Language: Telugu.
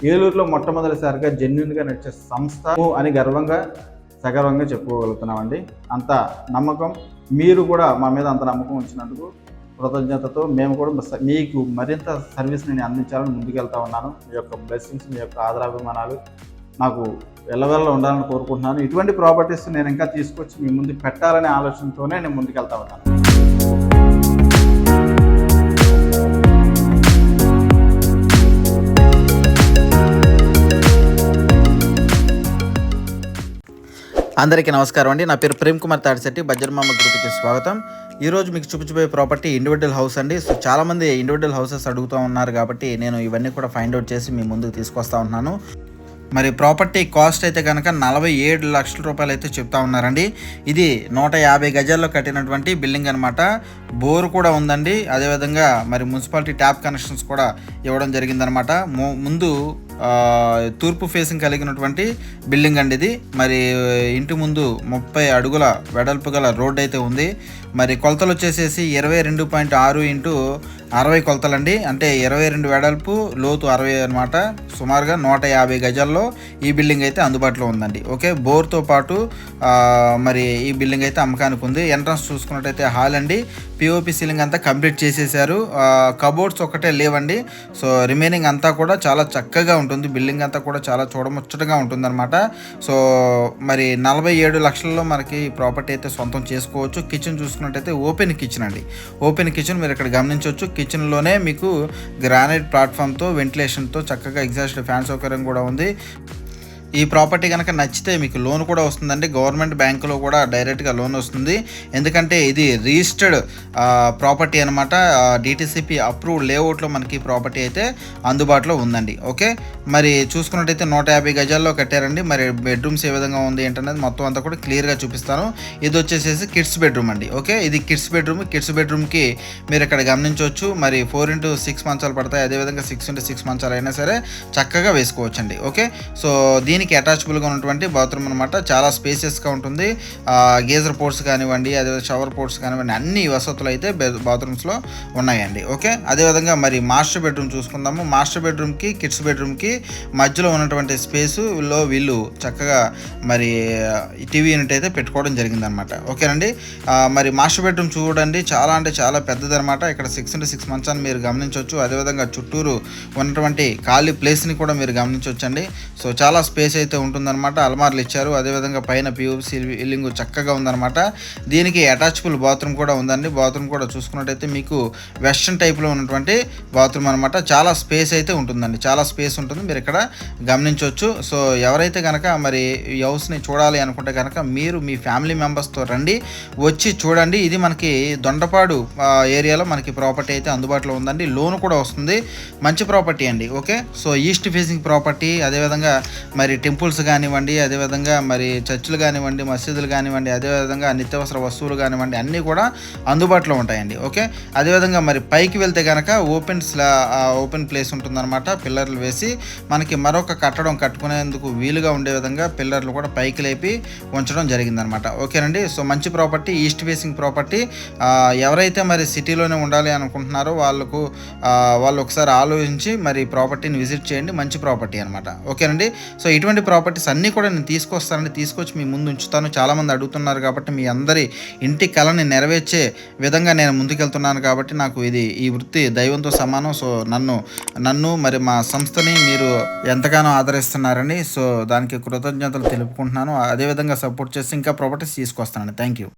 ఏలూరులో మొట్టమొదటిసారిగా జెన్యున్గా నడిచే సంస్థ అని సగర్వంగా చెప్పుకోగలుగుతున్నామండి. అంత నమ్మకం, మీరు కూడా మా మీద అంత నమ్మకం ఉంచినందుకు కృతజ్ఞతతో మేము కూడా మీకు మరింత సర్వీస్ నేను అందించాలని ముందుకెళ్తా ఉన్నాను. మీ యొక్క బ్లెస్సింగ్స్, మీ యొక్క ఆదరాభిమానాలు నాకు ఎల్లవెల్ల ఉండాలని కోరుకుంటున్నాను. ఇటువంటి ప్రాపర్టీస్ నేను ఇంకా తీసుకొచ్చి మీ ముందు పెట్టాలనే ఆలోచనతోనే నేను ముందుకెళ్తా ఉన్నాను. అందరికీ నమస్కారం అండి. నా పేరు ప్రేమ్ కుమార్ తాడిశెట్టి, బజ్జర్మామ గ్రూప్కి స్వాగతం. ఈరోజు మీకు చూపించబోయే ప్రాపర్టీ ఇండివిజువల్ హౌస్ అండి. సో చాలామంది ఇండివిజువల్ హౌసెస్ అడుగుతూ ఉన్నారు కాబట్టి నేను ఇవన్నీ కూడా ఫైండ్ అవుట్ చేసి మీ ముందుకు తీసుకొస్తా ఉన్నాను. మరి ప్రాపర్టీ కాస్ట్ అయితే కనుక 47 లక్షల రూపాయలు అయితే చెప్తా ఉన్నారండి. ఇది 150 గజాల్లో కట్టినటువంటి బిల్డింగ్ అనమాట. బోర్ కూడా ఉందండి. అదేవిధంగా మరి మున్సిపాలిటీ ట్యాప్ కనెక్షన్స్ కూడా ఇవ్వడం జరిగిందనమాట. ముందు తూర్పు ఫేసింగ్ కలిగినటువంటి బిల్డింగ్ అండి ఇది. మరి ఇంటి ముందు 30 అడుగుల వెడల్పు గల రోడ్ అయితే ఉంది. మరి కొలతలు వచ్చేసేసి 22.6 ఇంటూ 60 కొలతలండి. అంటే 22 వెడల్పు, లోతు 60 అనమాట. సుమారుగా 150 గజాల్లో ఈ బిల్డింగ్ అయితే అందుబాటులో ఉందండి. ఓకే, బోర్తో పాటు మరి ఈ బిల్డింగ్ అయితే అమ్మకానికి ఉంది. ఎంట్రన్స్ చూసుకున్నట్టయితే హాల్ అండి. పిఓపి సీలింగ్ అంతా కంప్లీట్ చేసేసారు. కబోర్డ్స్ ఒకటే లేవండి. సో రిమైనింగ్ అంతా కూడా చాలా చక్కగా ఉంటుంది. బిల్డింగ్ అంతా కూడా చాలా చూడముచ్చటగా ఉంటుందన్నమాట. సో మరి 47 లక్షల్లో మనకి ప్రాపర్టీ అయితే సొంతం చేసుకోవచ్చు. కిచెన్ చూసుకున్నట్టయితే ఓపెన్ కిచెన్ అండి. ఓపెన్ కిచెన్ మీరు ఇక్కడ గమనించవచ్చు. కిచెన్లోనే మీకు గ్రానైట్ ప్లాట్ఫామ్తో, వెంటిలేషన్తో చక్కగా ఎగ్జాస్ట్ ఫ్యాన్ సౌకర్యం కూడా ఉంది. ఈ ప్రాపర్టీ కనుక నచ్చితే మీకు లోన్ కూడా వస్తుందండి. గవర్నమెంట్ బ్యాంకులో కూడా డైరెక్ట్గా లోన్ వస్తుంది. ఎందుకంటే ఇది రిజిస్టర్డ్ ప్రాపర్టీ అనమాట. డిటిసిపి అప్రూవ్డ్ లేఅవుట్లో మనకి ప్రాపర్టీ అయితే అందుబాటులో ఉందండి. ఓకే, మరి చూసుకున్నట్టయితే 150 గజాల్లో కట్టారండి. మరి బెడ్రూమ్స్ ఏ విధంగా ఉంది ఏంటనేది మొత్తం అంతా కూడా క్లియర్గా చూపిస్తాను. ఇది వచ్చేసేసి కిడ్స్ బెడ్రూమ్ అండి. ఓకే, ఇది కిడ్స్ బెడ్రూమ్. కిడ్స్ బెడ్రూమ్కి మీరు ఇక్కడ గమనించవచ్చు. మరి 4x6 మంచాలు పడతాయి. అదేవిధంగా 6x6 మంచాలు అయినా సరే చక్కగా వేసుకోవచ్చు అండి. ఓకే, సో దీనికి అటాచబుల్గా ఉన్నటువంటి బాత్రూమ్ అనమాట. చాలా స్పేసియస్గా ఉంటుంది. గీజర్ పోర్ట్స్ కానివ్వండి, అదే షవర్ పోర్ట్స్ కానివ్వండి, అన్ని వసతులు అయితే బాత్రూమ్స్లో ఉన్నాయండి. ఓకే, అదేవిధంగా మరి మాస్టర్ బెడ్రూమ్ చూసుకుందాము. మాస్టర్ బెడ్రూమ్కి కిడ్స్ బెడ్రూమ్కి మధ్యలో ఉన్నటువంటి స్పేసులో వీళ్ళు చక్కగా మరి టీవీ యూనిట్ అయితే పెట్టుకోవడం జరిగిందనమాట. ఓకేనండి, మరి మాస్టర్ బెడ్రూమ్ చూడండి, చాలా అంటే చాలా పెద్దదనమాట. ఇక్కడ 6x6 మంచాన్ని మీరు గమనించవచ్చు. అదేవిధంగా చుట్టూరు ఉన్నటువంటి ఖాళీ ప్లేస్ని కూడా మీరు గమనించవచ్చండి. సో చాలా స్పేస్ అయితే ఉంటుందన్నమాట. అల్మార్లు ఇచ్చారు. అదేవిధంగా పైన పిఓపి సీలింగ్ చక్కగా ఉందన్నమాట. దీనికి అటాచబుల్ బాత్రూమ్ కూడా ఉందండి. బాత్రూమ్ కూడా చూసుకున్నట్టయితే మీకు వెస్టర్న్ టైప్లో ఉన్నటువంటి బాత్రూమ్ అనమాట. చాలా స్పేస్ అయితే ఉంటుందండి. చాలా స్పేస్ ఉంటుంది, మీరు ఇక్కడ గమనించవచ్చు. సో ఎవరైతే కనుక మరి ఈ హౌస్ని చూడాలి అనుకుంటే కనుక మీరు మీ ఫ్యామిలీ మెంబర్స్తో రండి, వచ్చి చూడండి. ఇది మనకి దొండపాడు ఏరియాలో మనకి ప్రాపర్టీ అయితే అందుబాటులో ఉందండి. లోన్ కూడా వస్తుంది. మంచి ప్రాపర్టీ అండి. Okay, so east facing property. అదేవిధంగా మరి టెంపుల్స్ కానివ్వండి, అదేవిధంగా మరి చర్చిలు కానివ్వండి, మసీదులు కానివ్వండి, అదేవిధంగా నిత్యావసర వస్తువులు కానివ్వండి, అన్నీ కూడా అందుబాటులో ఉంటాయండి. ఓకే, అదేవిధంగా మరి పైకి వెళ్తే కనుక ఓపెన్ ప్లేస్ ఉంటుందన్నమాట. పిల్లర్లు వేసి మనకి మరొక కట్టడం కట్టుకునేందుకు వీలుగా ఉండే విధంగా పిల్లర్లు కూడా పైకి లేపి ఉంచడం జరిగిందనమాట. ఓకేనండి, సో మంచి ప్రాపర్టీ, ఈస్ట్ ఫేసింగ్ ప్రాపర్టీ. ఎవరైతే మరి సిటీలోనే ఉండాలి అనుకుంటున్నారో వాళ్ళు ఒకసారి ఆలోచించి మరి ప్రాపర్టీని విజిట్ చేయండి. మంచి ప్రాపర్టీ అనమాట. ఓకేనండి, సో ఇటువంటి ప్రాపర్టీస్ అన్నీ కూడా నేను తీసుకొచ్చి మీ ముందు ఉంచుతాను. చాలామంది అడుగుతున్నారు కాబట్టి మీ అందరి ఇంటి కళని నెరవేర్చే విధంగా నేను ముందుకెళ్తున్నాను కాబట్టి నాకు ఈ వృత్తి దైవంతో సమానం. సో నన్ను మరి మా సంస్థని మీరు ఎంతగానో ఆదరిస్తున్నారని, సో దానికి కృతజ్ఞతలు తెలుపుకుంటున్నాను. అదేవిధంగా సపోర్ట్ చేసి ఇంకా ప్రాపర్టీస్ తీసుకొస్తానండి. Thank you.